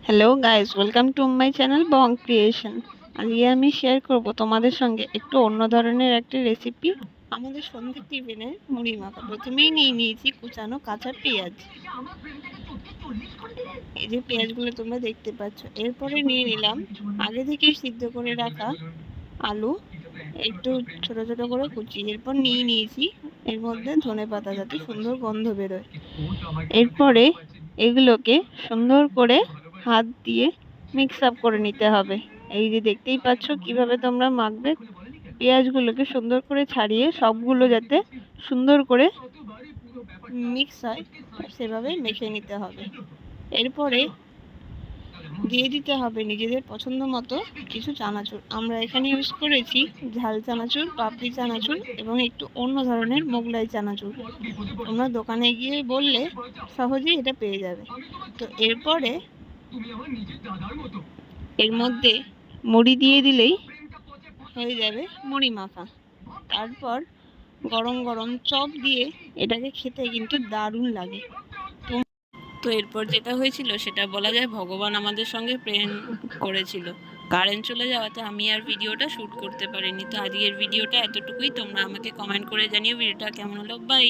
Hello guys, welcome to my channel Bong creation. আজকে আমি share করব তোমাদের সঙ্গে একটু অন্য ধরনের একটা রেসিপি। আমাদের সন্ধ্যের টিফিনে মুড়ি মাখা। প্রথমেই নিয়ে নিয়েছি কুচানো কাঁচা পেঁয়াজ। এই যে পেঁয়াজগুলো তোমরা দেখতে পাচ্ছ। এরপরে নিয়ে নিলাম আগে থেকেই সিদ্ধ করে রাখা আলু, একটু ছোট ছোট করে কুচি। এরপর নিয়ে নিয়েছি এর মধ্যে ধনেপাতা, যাতে সুন্দর গন্ধ বেরোয়। এরপরে এগুলোকে সুন্দর করে হাত দিয়ে মিক্স আপ করে নিতে হবে। এই যে দেখতেই পাচ্ছ কিভাবে তোমরা মাখবে। পেঁয়াজগুলোকে সুন্দর করে ছাড়িয়ে সবগুলো যাতে সুন্দর করে মিক্স হয় সেভাবে মেখে নিতে হবে। এরপরে দিয়ে দিতে হবে নিজেদের পছন্দ মতো কিছু চানাচুর। আমরা এখানে ইউজ করেছি ঝাল চানাচুর, পাপড়ি চানাচুর এবং একটু অন্য ধরনের মোগলাই চানাচুর। তোমরা দোকানে গিয়ে বললে সহজেই এটা পেয়ে যাবে। তো এরপরে এর মধ্যে মুড়ি দিয়ে দিলেই হয়ে যাবে মুড়ি মাখা। তারপর গরম গরম চপ দিয়ে এটাকে খেতে কিন্তু দারুণ লাগে। তো এরপর যেটা হয়েছিল সেটা বলা যায় ভগবান আমাদের সঙ্গে প্রেম করেছিল। কারেন্ট চলে যাওয়াতে আমি আর ভিডিওটা শ্যুট করতে পারিনি। তো আজকের ভিডিওটা এতটুকুই। তোমরা আমাকে কমেন্ট করে জানিও ভিডিওটা কেমন হলো। বাই।